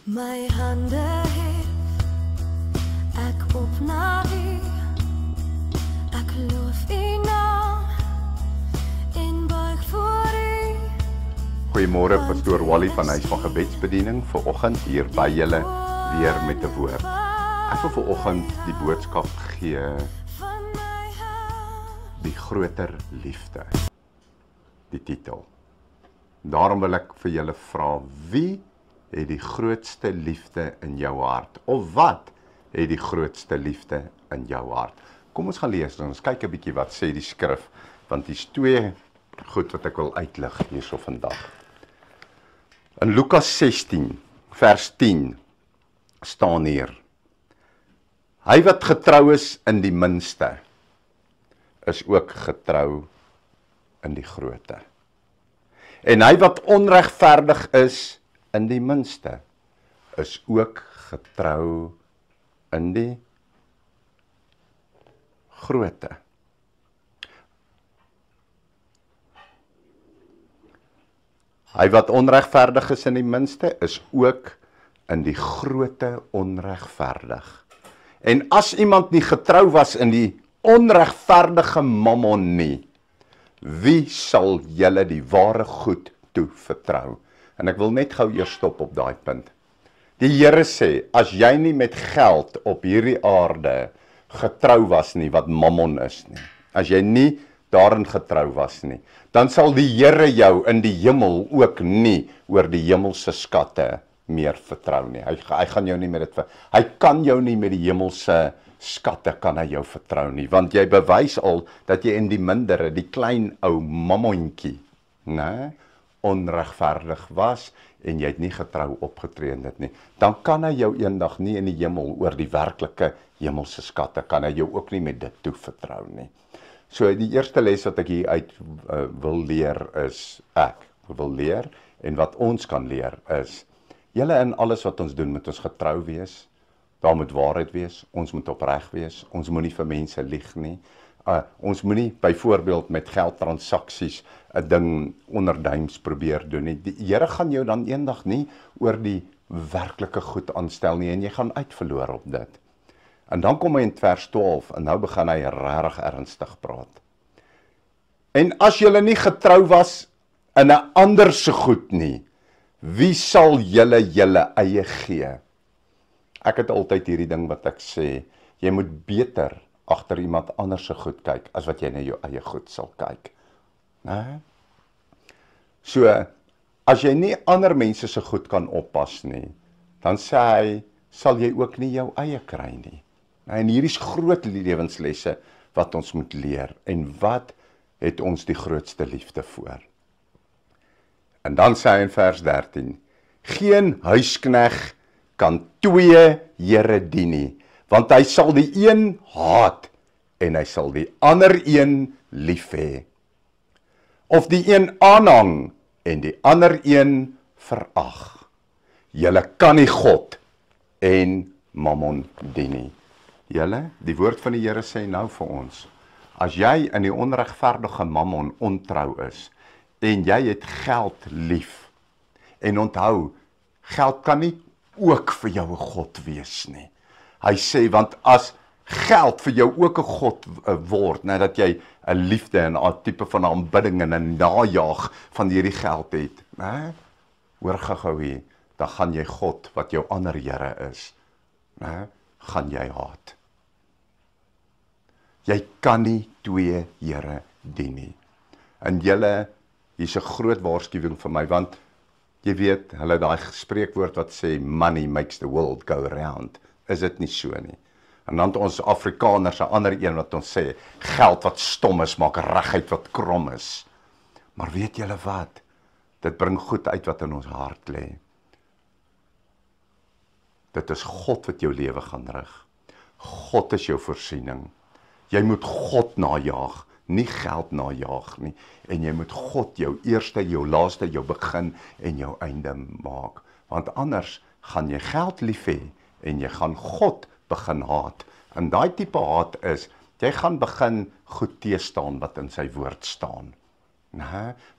My hande hef ek op na U. Ek loof U naam en buig voor U. Goeiemôre, pastoor Wally van Huis van Gebedsbediening, vanoggend hier by julle weer met 'n woord. Ek wil vanoggend die boodskap gee, die groter liefde, die titel. Daarom wil ek vir julle vra, wie het die grootste liefde in jou hart? Of wat het die grootste liefde in jou hart? Kom ons gaan lees, ons kyk 'n bietjie wat sê die skrif, want dis twee goed wat ek wil uitlig hierso vandag. In Lukas 16, vers 10, staan hier, hy wat getrou is in die minste, is ook getrou in die groote. En hy wat onregverdig is in die minste, is ook getrou in die groote. Hy wat onregverdig is in die minste, is ook in die groote onregverdig. En as iemand nie getrou was in die onregverdige mammon nie, wie sal julle die ware goed toe vertrou? En ek wil net gou eers stop op daai punt. Die Here sê, as jy nie met geld op hierdie aarde getrou was nie, wat mammon is nie, as jy nie daarin getrou was nie, dan sal die Here jou in die hemel ook nie oor die hemelse skatte meer vertrou nie. Hy gaan jou nie met dit, hy kan jou nie met die hemelse skatte kan hy jou vertrou nie, want jy bewys al dat jy in die mindere, die klein ou mammontjie, onregverdig was en jy het nie getrou opgetree in dit nie. Dan kan hy jou eendag nie in die hemel oor die werklike hemelse skatte, kan hy jou ook nie met dit toe vertrou nie. So die eerste les wat ek hier uit wil leer is, en wat ons kan leer is, julle in alles wat ons doen, moet ons getrou wees, daar moet waarheid wees, ons moet opreg wees, ons moenie vir mense lieg nie, ons moenie byvoorbeeld met geldtransaksies 'n ding onderduims probeer doen nie. Die Here gaan jou dan eendag nie oor die werklike goed aanstel nie, en jy gaan uitverloor op dit. En dan kom hy in vers 12, en nou begin hy regtig ernstig praat. En as julle nie getrou was in 'n ander se goed nie, wie sal julle eie gee? Ek het altyd hierdie ding wat ek sê, jy moet beter agter iemand anders se goed kyk, as wat jy na jou eie goed sal kyk. So, as jy nie ander mense se goed kan oppas nie, dan sê hy, sal jy ook nie jou eie kry nie. En hier is groot lewenslesse wat ons moet leer, en wat het ons die grootste liefde voor? En dan sê hy in vers 13, geen huiskneg kan twee here dien nie, want hy sal die een haat, en hy sal die ander een lief hê. Of die een aanhang, en die ander een verag. Julle kan nie God en mammon dien nie. Julle, die woord van die Here sê nou vir ons, as jy in die onregverdige mammon ontrou is, en jy het geld lief, en onthou, geld kan nie ook vir jou 'n God wees nie. Hy sê, want as geld vir jou ook 'n God word, nadat jy 'n liefde en 'n tipe van aanbidding en 'n najaag van hierdie geld het, hoor gou hier, dan gaan jy God, wat jou ander Here is, gaan jy haat. Jy kan nie twee Here dien nie. En julle, hier's 'n groot waarskuwing vir my, want jy weet, hulle daai spreekwoord wat sê, money makes the world go round. Is dit nie so nie? En dan ons Afrikaners, 'n ander een wat ons sê, geld wat stom is, maak regheid wat krom is. Maar weet julle wat? Dit bring goed uit wat in ons hart lê. Dit is God wat jou lewe gaan rig. God is jou voorsiening. Jy moet God najaag, nie geld najaag nie. En jy moet God jou eerste, jou laaste, jou begin en jou einde maak. Want anders gaan jy geld lief hê en jy gaan God begin haat. En daai tipe haat is, jy gaan begin goed teestaan wat in sy woord staan.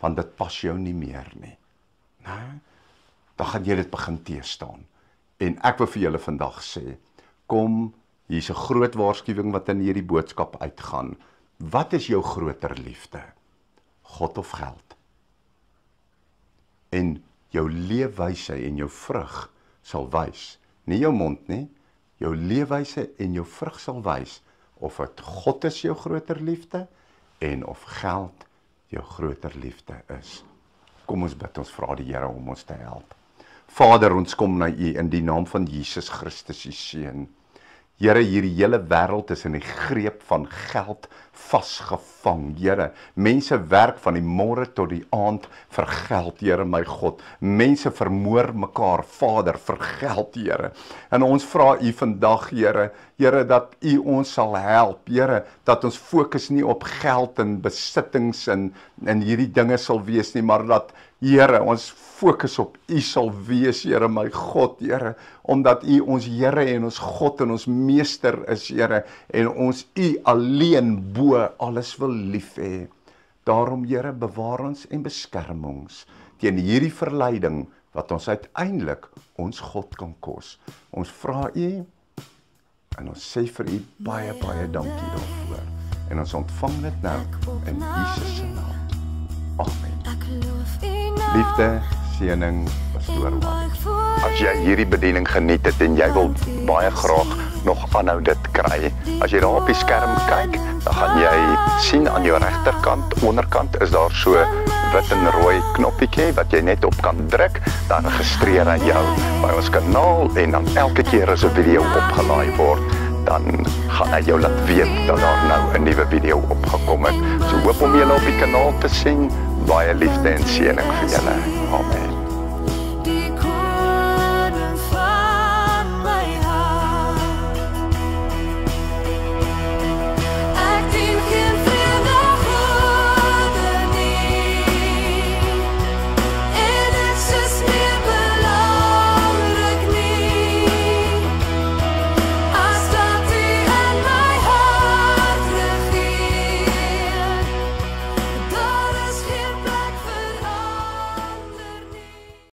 Want dit pas jou nie meer nie. Dan gaan jy dit begin teestaan. En ek wil vir julle vandag sê, kom, hier's 'n groot waarskuwing wat in hierdie boodskap uitgaan. Wat is jou groter liefde? God of geld? En jou leefwyse en jou vrug sal wys, nie jou mond nie, jou leefwyse en jou vrug sal wys, of dit God is jou groter liefde, en of geld jou groter liefde is. Kom ons bid, ons vra die Here om ons te help. Vader, ons kom na U in die naam van Jesus Christus, U Seun. Here, hierdie hele wêreld is in die greep van geld vasgevang. Here, mense werk van die môre tot die aand vir geld, Here my God. Mense vermoor mekaar, Vader, vir geld, Here. En ons vra U vandag, Here, Here, dat U ons sal help, Here, dat ons fokus nie op geld en besittings en hierdie dinge sal wees nie, maar dat, Here, ons fokus op U sal wees, Here my God, Here, omdat U ons Here en ons God en ons Meester is, Here, en ons U alleen bo alles wil lief hê. Daarom, Here, bewaar ons en beskerm ons teen hierdie verleiding wat ons uiteindelik ons God kan kos. Ons vra U en ons sê vir U baie, baie dankie daarvoor. En ons ontvang dit nou in Jesus se naam. Amen. Liefde, seëning, pastoor Wally. As jy hierdie bediening geniet het en jy wil baie graag nog aanhou dit kry, as jy daar op die skerm kyk, dan gaan jy sien aan jou regterkant, onderkant is daar so wit en rooi knoppietjie wat jy net op kan druk, dan registreer hy jou by ons kanaal en dan elke keer as 'n video opgelaai word, dan gaan hy jou laat weet dat daar nou 'n nuwe video opgekom het. So hoop om julle op die kanaal te sien. Baie liefde en seëning vir julle. Amen.